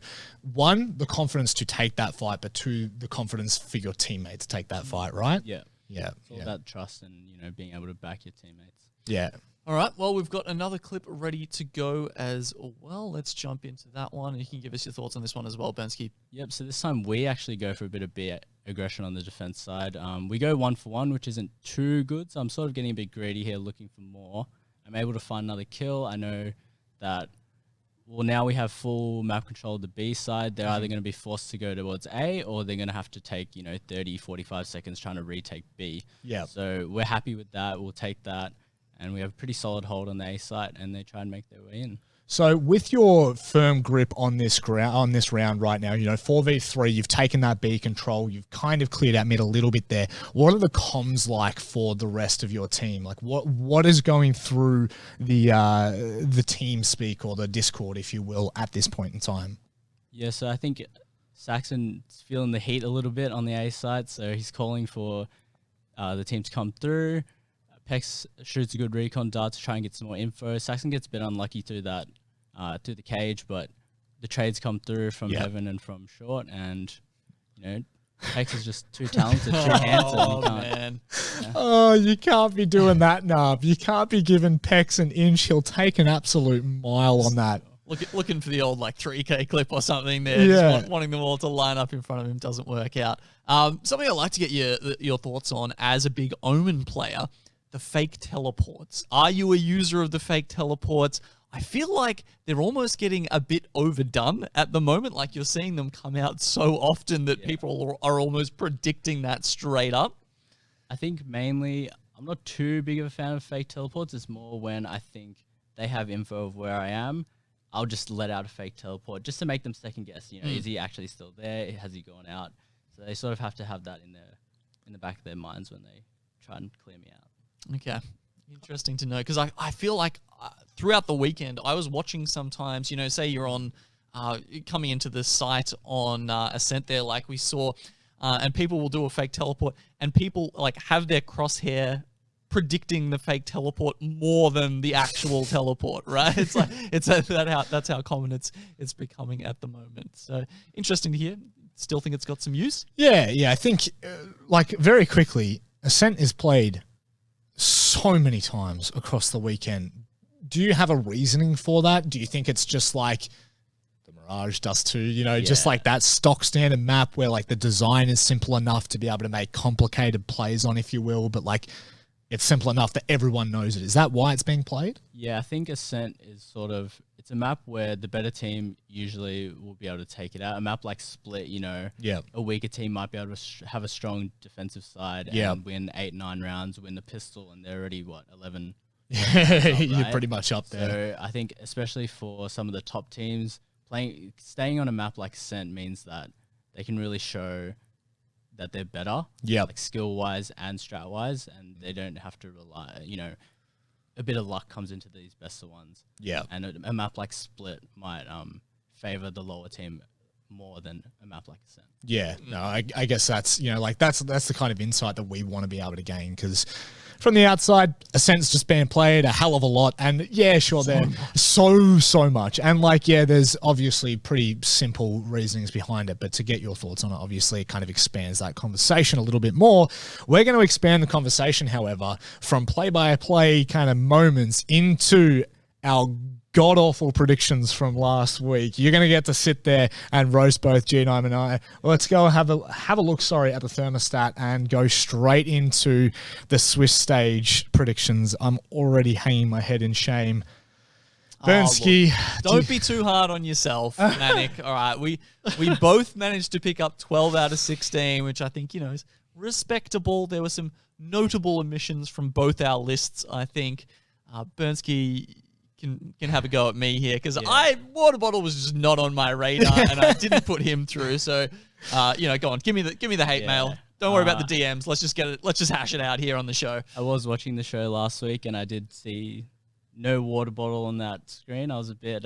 one, the confidence to take that fight, but two, the confidence for your teammate to take that fight, right? Yeah. Yeah. It's all about trust and, being able to back your teammates. Yeah. All right, well, we've got another clip ready to go as well. Let's jump into that one, and you can give us your thoughts on this one as well, Burnzke. Yep, so this time we actually go for a bit of B aggression on the defense side. We go 1-for-1, which isn't too good, so I'm sort of getting a bit greedy here, looking for more. I'm able to find another kill. I know that, well, now we have full map control of the B side. They're either going to be forced to go towards A, or they're going to have to take, 30, 45 seconds trying to retake B. Yeah. So we're happy with that. We'll take that. And we have a pretty solid hold on the A site, and they try and make their way in. So with your firm grip on this round right now, 4v3, you've taken that B control, you've kind of cleared out mid a little bit there. What are the comms like for the rest of your team? Like what is going through the team speak or the Discord, if you will, at this point in time? Yeah, so I think Saxon's feeling the heat a little bit on the A side, so he's calling for the team to come through. Pex shoots a good recon dart to try and get some more info. Saxon gets a bit unlucky through that, through the cage, but the trades come through from Heaven and from Short, and Pex is just too talented, too handsome. Man. Yeah. Oh, you can't be doing that, Nav. You can't be giving Pex an inch. He'll take an absolute mile on that. Looking for the old 3K clip or something there. Yeah. Just wanting them all to line up in front of him doesn't work out. Something I'd like to get your thoughts on as a big Omen player. The fake teleports. Are you a user of the fake teleports? I feel like they're almost getting a bit overdone at the moment. Like you're seeing them come out so often that people are almost predicting that straight up. I think mainly I'm not too big of a fan of fake teleports. It's more when I think they have info of where I am. I'll just let out a fake teleport just to make them second guess. Is he actually still there? Has he gone out? So they sort of have to have that in the back of their minds when they try and clear me out. Okay. Interesting to know, because I feel like throughout the weekend, I was watching sometimes, say you're on, coming into the site on Ascent there, like we saw, and people will do a fake teleport, and people have their crosshair predicting the fake teleport more than the actual teleport, right? That's how common it's becoming at the moment. So interesting to hear. still think it's got some use? Yeah. I think, like, very quickly, Ascent is played so many times across the weekend. Do you have a reasoning for that? Do you think it's just like the Mirage does too, you know, just like that stock standard map where like the design is simple enough to be able to make complicated plays on, if you will, but like it's simple enough that everyone knows it. Is that why it's being played? Yeah, I think Ascent is sort of, it's a map where the better team usually will be able to take it out. A map like Split, you know, a weaker team might be able to have a strong defensive side and win 8-9 rounds, win the pistol, and they're already, 11? You're pretty much up there. So I think especially for some of the top teams, staying on a map like Ascent means that they can really show that they're better, like skill-wise and strat-wise, and they don't have to rely, you know, a bit of luck comes into these best of ones. Yeah. And a map like Split might favor the lower team more than a map like Ascent. Yeah, no, I guess that's, you know, like that's the kind of insight that we want to be able to gain, because from the outside, Ascent's just being played a hell of a lot, and yeah, sure, there's so much, and like, yeah, there's obviously pretty simple reasonings behind it, but to get your thoughts on it, obviously it kind of expands that conversation a little bit more. We're going to expand the conversation, however, from play-by-play kind of moments into our god-awful predictions from last week. You're going to get to sit there and roast both G9 and I. Let's go have a look, at the thermostat and go straight into the Swiss stage predictions. I'm already hanging my head in shame. Burnzke, don't be too hard on yourself, Manic. All right, we both managed to pick up 12 out of 16, which I think, you know, is respectable. There were some notable omissions from both our lists, I think. Burnzke can have a go at me here, because Waterbottle was just not on my radar and I didn't put him through. So, you know, go on, give me the hate mail. Don't worry about the DMs. Let's just hash it out here on the show. I was watching the show last week and I did see no Waterbottle on that screen. I was a bit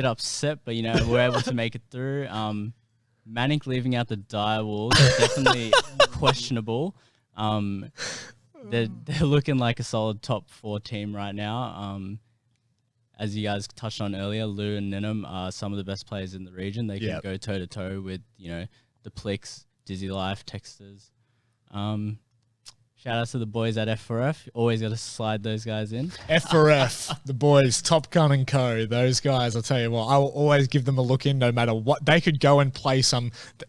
upset, but you know, we're able to make it through. Manic leaving out the direwolves is definitely questionable. They're looking like a solid top 4 team right now. As you guys touched on earlier, Lou and Ninham are some of the best players in the region. They can go toe-to-toe with, you know, the Plix, Dizzy Life, Texters. Shout out to the boys at F4F. Always got to slide those guys in. F4F, the boys, Top Gun and Co. Those guys, I'll tell you what, I will always give them a look in no matter what. They could go and play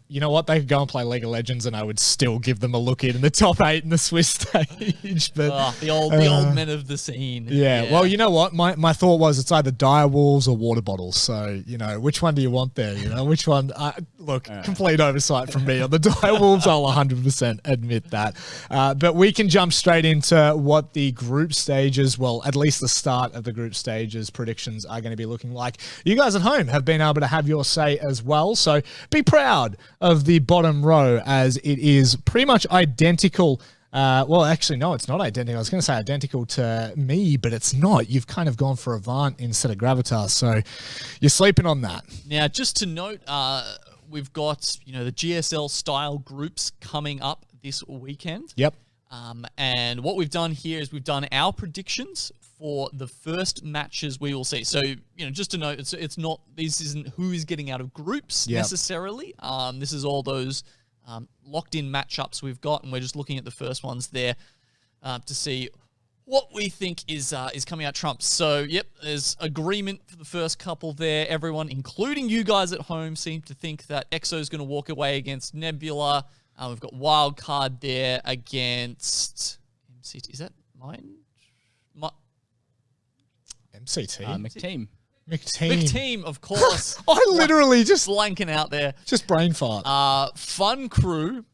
you know what? They could go and play League of Legends and I would still give them a look in the top 8 in the Swiss stage. But the old men of the scene. Yeah, well, you know what? My thought was it's either Direwolves or Waterbottles. So, you know, which one do you want there? You know, which one? Look, complete oversight from me on the Direwolves. I'll 100% admit that. But we can jump straight into what the group stages, well, at least the start of the group stages predictions are going to be looking like. You guys at home have been able to have your say as well, so be proud of the bottom row, as it is pretty much identical. Well, actually, no, it's not identical. I was going to say identical to me, but it's not. You've kind of gone for Avant instead of Gravitas, so you're sleeping on that. Now, just to note, we've got, you know, the GSL style groups coming up this weekend. Yep. And what we've done here is we've done our predictions for the first matches we will see. So, you know, just to note, it's not, this isn't who is getting out of groups necessarily. This is all those locked in matchups we've got, and we're just looking at the first ones there to see what we think is coming out trumps. So, yep, there's agreement for the first couple there. Everyone, including you guys at home, seem to think that EXO is going to walk away against Nebula. We've got wild card there against MCT. Is that mine? MCT? McTeam. McTeam, of course. I literally just blanking out there. Just brain fart. Fun Crew,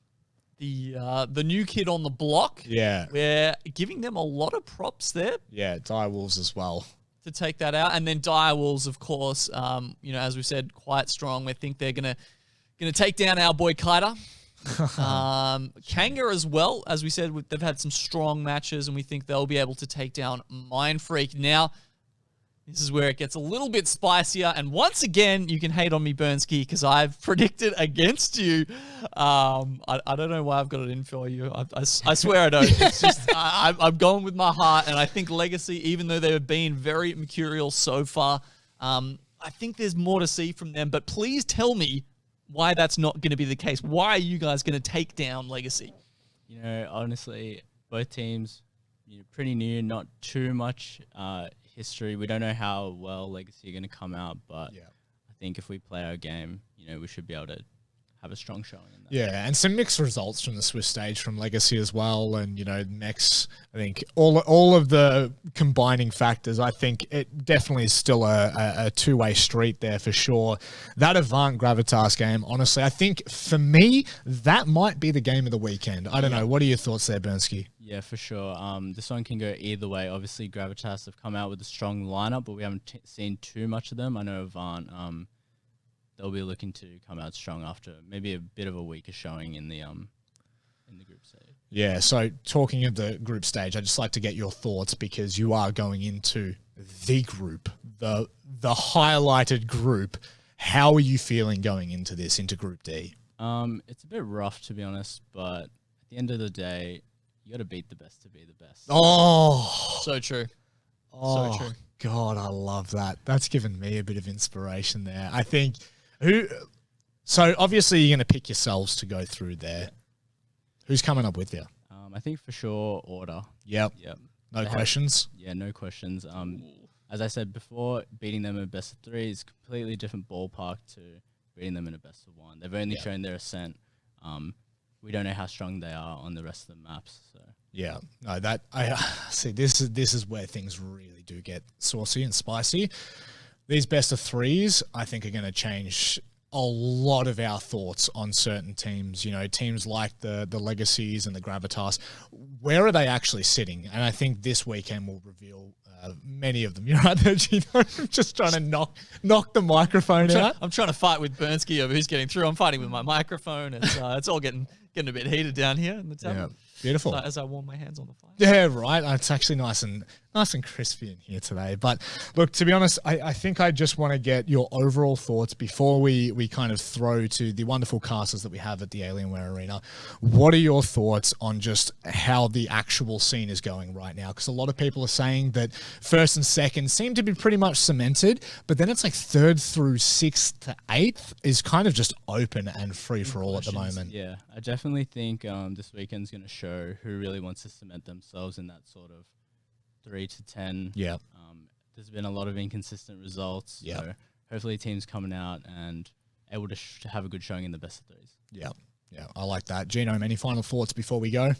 the new kid on the block. Yeah. We're giving them a lot of props there. Yeah, Direwolves as well. To take that out. And then Direwolves, of course, you know, as we said, quite strong. We think they're gonna take down our boy Kaita. Kanga as well, as we said, they've had some strong matches, and we think they'll be able to take down Mind Freak. Now, this is where it gets a little bit spicier, and once again, you can hate on me, Burnzke, because I've predicted against you. I don't know why I've got it in for you. I swear I don't. It's just I'm going with my heart, and I think Legacy, even though they've been very mercurial so far, I think there's more to see from them. But please tell me why that's not going to be the case. Why are you guys going to take down Legacy? You know, honestly, both teams, pretty new, not too much history. We don't know how well Legacy are going to come out, but I think if we play our game, we should be able to have a strong showing in that. Yeah, and some mixed results from the Swiss stage from Legacy as well, and Mex. I think all of the combining factors. I think it definitely is still a two-way street there for sure. That Avant Gravitas game, honestly, I think for me that might be the game of the weekend. I don't know. What are your thoughts there, Burnzke? Yeah, for sure. This one can go either way. Obviously, Gravitas have come out with a strong lineup, but we haven't seen too much of them. I know Avant. They'll be looking to come out strong after maybe a bit of a weaker showing in the group stage. Yeah, so talking of the group stage, I'd just like to get your thoughts because you are going into the group, the highlighted group. How are you feeling going into Group D? It's a bit rough, to be honest, but at the end of the day, you got to beat the best to be the best. Oh, so true. Oh, so true. God, I love that. That's given me a bit of inspiration there. I think so obviously you're going to pick yourselves to go through there. Who's coming up with you? I think for sure Order. Yep. No questions? No questions. As I said before, beating them in a best of 3 is a completely different ballpark to beating them in a best of 1. They've only shown their ascent. We don't know how strong they are on the rest of the maps. So. Yeah, no, that I see. This is where things really do get saucy and spicy. These best of 3s, I think, are going to change a lot of our thoughts on certain teams. Teams like the Legacies and the Gravitas. Where are they actually sitting? And I think this weekend will reveal many of them. You're right there, Gino. I'm just trying to knock the microphone out. I'm trying to fight with Burnzke over who's getting through. I'm fighting with my microphone. It's all getting a bit heated down here in the table. Yeah, beautiful. As I warm my hands on the fire. Yeah, right. It's actually nice and crispy in here today. But look, to be honest, I think I just want to get your overall thoughts before we kind of throw to the wonderful casters that we have at the Alienware Arena. What are your thoughts on just how the actual scene is going right now? Because a lot of people are saying that first and second seem to be pretty much cemented, but then it's like 3rd through 6th to 8th is kind of just open and free for all at the moment. Yeah, I definitely think this weekend's going to show who really wants to cement themselves in that sort of 3 to 10. Yeah. There's been a lot of inconsistent results. Yeah. So hopefully teams coming out and able to have a good showing in the best of 3s. Yeah. Yeah. I like that. Genome, any final thoughts before we go?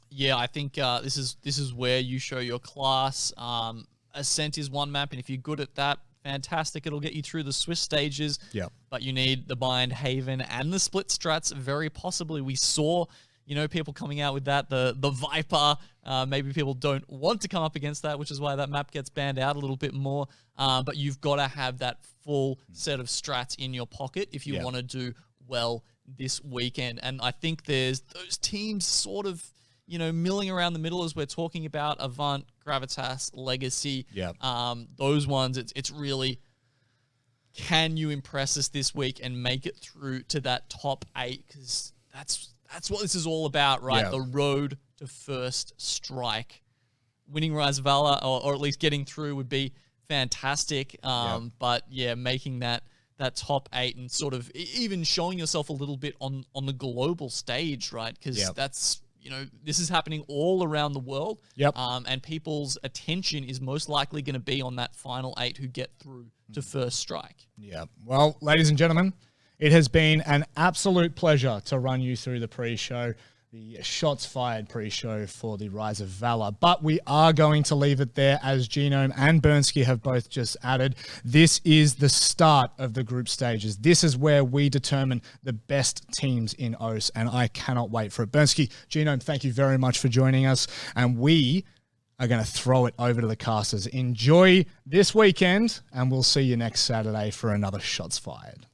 Yeah, I think this is where you show your class. Ascent is one map, and if you're good at that, fantastic. It'll get you through the Swiss stages. Yeah. But you need the Bind, Haven, and the split strats. Very possibly, we saw people coming out with that. The Viper. Maybe people don't want to come up against that, which is why that map gets banned out a little bit more. But you've got to have that full set of strats in your pocket if you want to do well this weekend. And I think there's those teams sort of, milling around the middle as we're talking about Avant, Gravitas, Legacy. Yeah. Those ones, it's really, can you impress us this week and make it through to that top 8? Because that's what this is all about, right? Yeah. The road to first strike. Winning Rise of Valour, or at least getting through, would be fantastic. But yeah, making that top 8 and sort of even showing yourself a little bit on the global stage, right? Because that's, this is happening all around the world. Yep. And people's attention is most likely going to be on that final 8 who get through to first strike. Yeah. Well, ladies and gentlemen, it has been an absolute pleasure to run you through the pre-show, the shots fired pre-show for the Rise of Valour. But we are going to leave it there, as Genome and Burnzke have both just added. This is the start of the group stages. This is where we determine the best teams in OS, and I cannot wait for it. Burnzke, Genome, thank you very much for joining us, and we are going to throw it over to the casters. Enjoy this weekend, and we'll see you next Saturday for another Shots Fired.